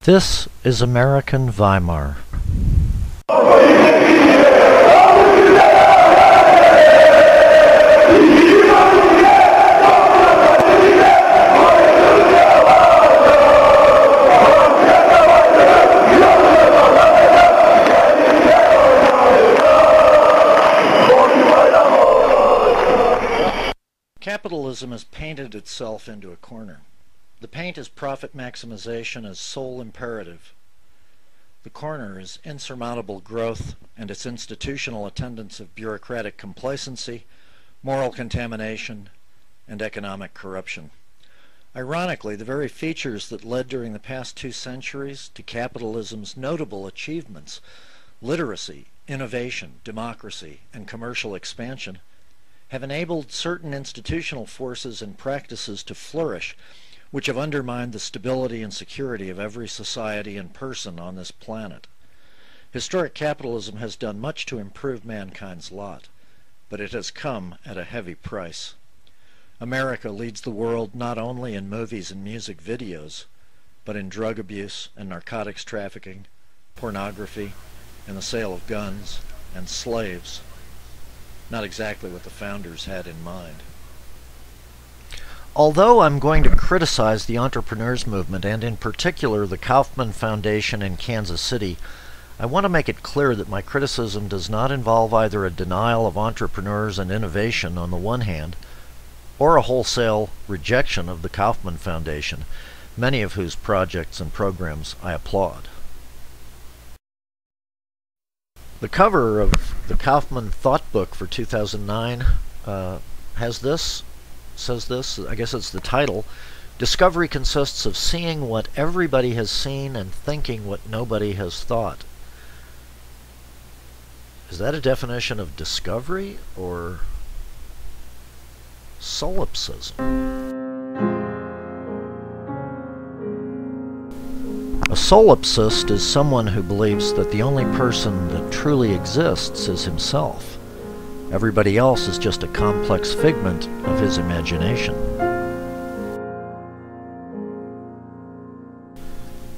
This is American Weimar. Capitalism has painted itself into a corner. The paint is profit maximization as sole imperative. The corner is insurmountable growth and its institutional attendance of bureaucratic complacency, moral contamination, and economic corruption. Ironically, the very features that led during the past 2 centuries to capitalism's notable achievements, literacy, innovation, democracy, and commercial expansion, have enabled certain institutional forces and practices to flourish which have undermined the stability and security of every society and person on this planet. Historic capitalism has done much to improve mankind's lot, but it has come at a heavy price. America leads the world not only in movies and music videos, but in drug abuse and narcotics trafficking, pornography, and the sale of guns and slaves. Not exactly what the founders had in mind. Although I'm going to criticize the entrepreneurs movement, and in particular the Kauffman Foundation in Kansas City, I want to make it clear that my criticism does not involve either a denial of entrepreneurs and innovation on the one hand, or a wholesale rejection of the Kauffman Foundation, many of whose projects and programs I applaud. The cover of the Kauffman Thought Book for 2009 says this, I guess it's the title: Discovery consists of seeing what everybody has seen and thinking what nobody has thought. Is that a definition of discovery or solipsism? A solipsist is someone who believes that the only person that truly exists is himself. Everybody else is just a complex figment of his imagination.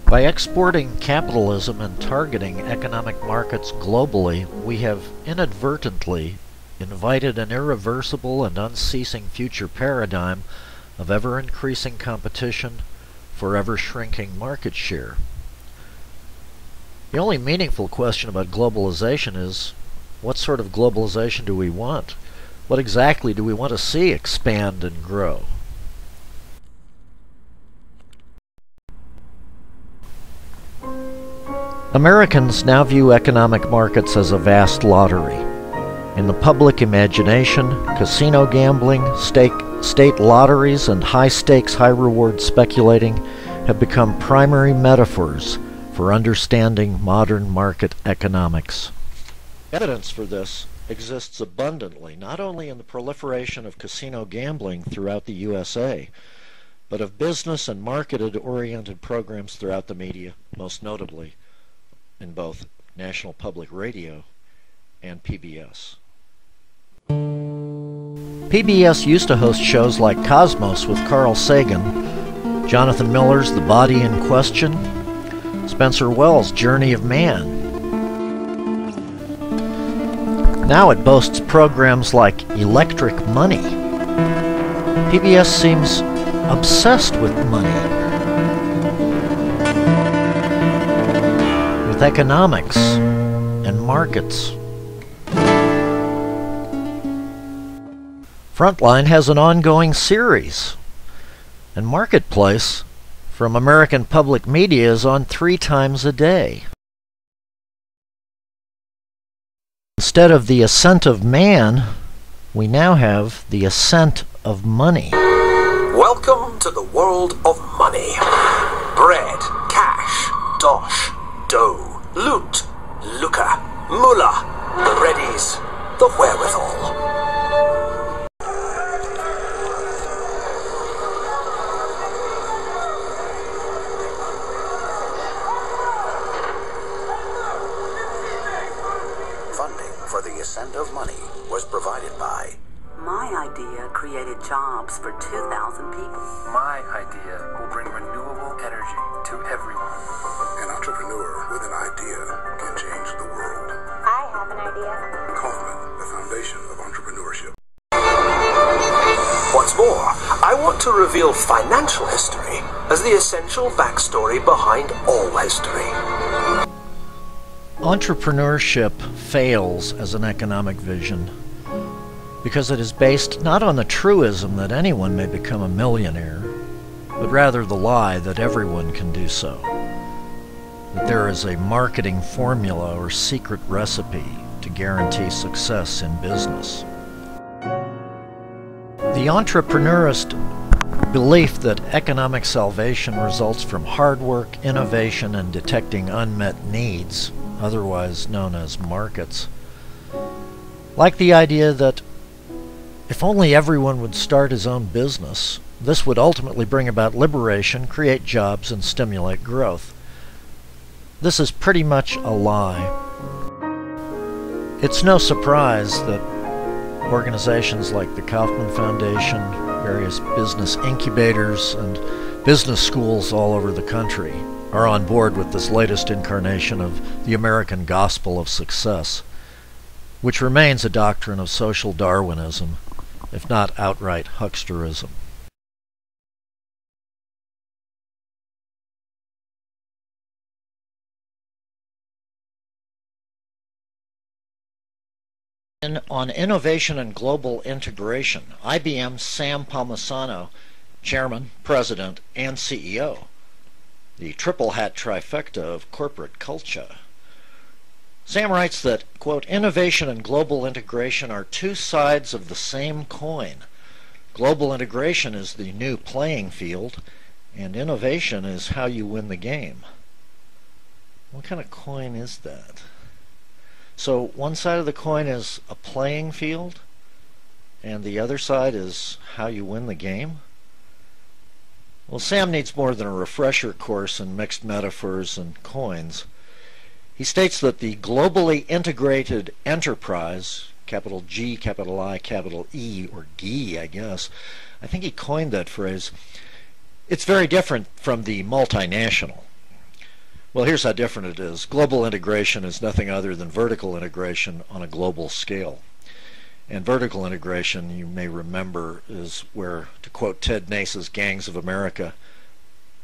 By exporting capitalism and targeting economic markets globally, we have inadvertently invited an irreversible and unceasing future paradigm of ever-increasing competition for ever-shrinking market share. The only meaningful question about globalization is, what sort of globalization do we want? What exactly do we want to see expand and grow? Americans now view economic markets as a vast lottery. In the public imagination, casino gambling, state lotteries, and high-stakes, high-reward speculating have become primary metaphors for understanding modern market economics. Evidence for this exists abundantly, not only in the proliferation of casino gambling throughout the USA, but of business and market-oriented programs throughout the media, most notably in both National Public Radio and PBS. PBS used to host shows like Cosmos with Carl Sagan, Jonathan Miller's The Body in Question, Spencer Wells' Journey of Man. Now it boasts programs like Electric Money. PBS seems obsessed with money, with economics and markets. Frontline has an ongoing series, and Marketplace from American Public Media is on 3 times a day. Instead of the ascent of man, we now have the ascent of money. Welcome to the world of money. Bread, cash, dosh, dough, loot, lucre, mullah, the readies, the wherewithal. Ascent of money was provided by. My idea created jobs for 2,000 people. My idea will bring renewable energy to everyone. to reveal financial history as the essential backstory behind all history. Entrepreneurship fails as an economic vision because it is based not on the truism that anyone may become a millionaire, but rather the lie that everyone can do so, that there is a marketing formula or secret recipe to guarantee success in business. The entrepreneurist belief that economic salvation results from hard work, innovation, and detecting unmet needs, otherwise known as markets, like the idea that if only everyone would start his own business, this would ultimately bring about liberation, create jobs, and stimulate growth. This is pretty much a lie. It's no surprise that organizations like the Kauffman Foundation, various business incubators, and business schools all over the country are on board with this latest incarnation of the American gospel of success, which remains a doctrine of social Darwinism, if not outright hucksterism. On innovation and global integration, IBM's Sam Palmisano, chairman, president, and CEO, the triple hat trifecta of corporate culture. Sam writes that, quote, innovation and global integration are two sides of the same coin. Global integration is the new playing field, and innovation is how you win the game. What kind of coin is that? So one side of the coin is a playing field, and the other side is how you win the game? Well, Sam needs more than a refresher course in mixed metaphors and coins. He states that the globally integrated enterprise, capital G, capital I, capital E, or GE, I guess, I think he coined that phrase, it's very different from the multinational. Well, here's how different it is. Global integration is nothing other than vertical integration on a global scale. And vertical integration, you may remember, is where, to quote Ted Nace's Gangs of America,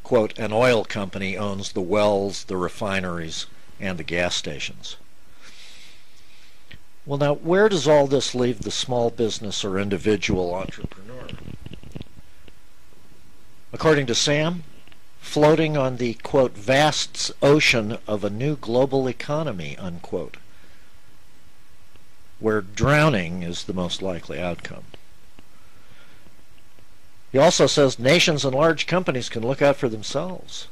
quote, an oil company owns the wells, the refineries, and the gas stations. Well, now, where does all this leave the small business or individual entrepreneur? According to Sam, floating on the, quote, vast ocean of a new global economy, unquote, where drowning is the most likely outcome. He also says nations and large companies can look out for themselves.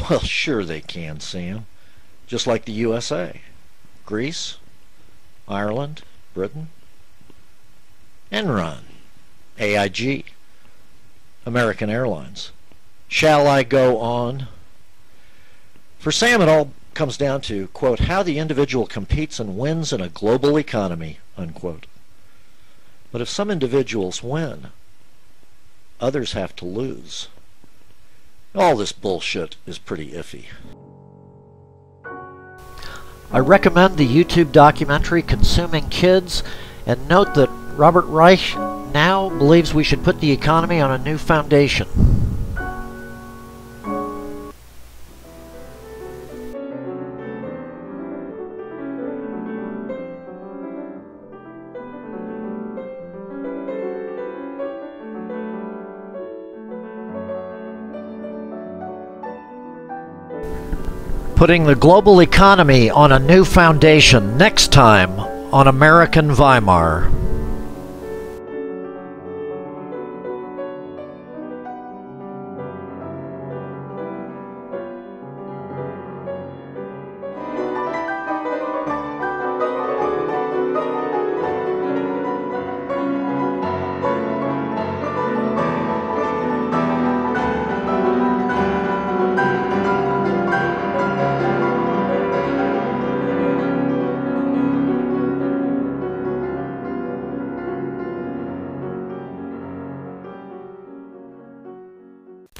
Well, sure they can, Sam. Just like the USA, Greece, Ireland, Britain, Enron, AIG, American Airlines. Shall I go on? For Sam, it all comes down to, quote, how the individual competes and wins in a global economy, unquote. But if some individuals win, others have to lose. All this bullshit is pretty iffy. I recommend the YouTube documentary Consuming Kids, and note that Robert Reich now believes we should put the economy on a new foundation. Putting the global economy on a new foundation next time on American Weimar.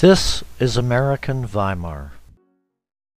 This is American Weimar.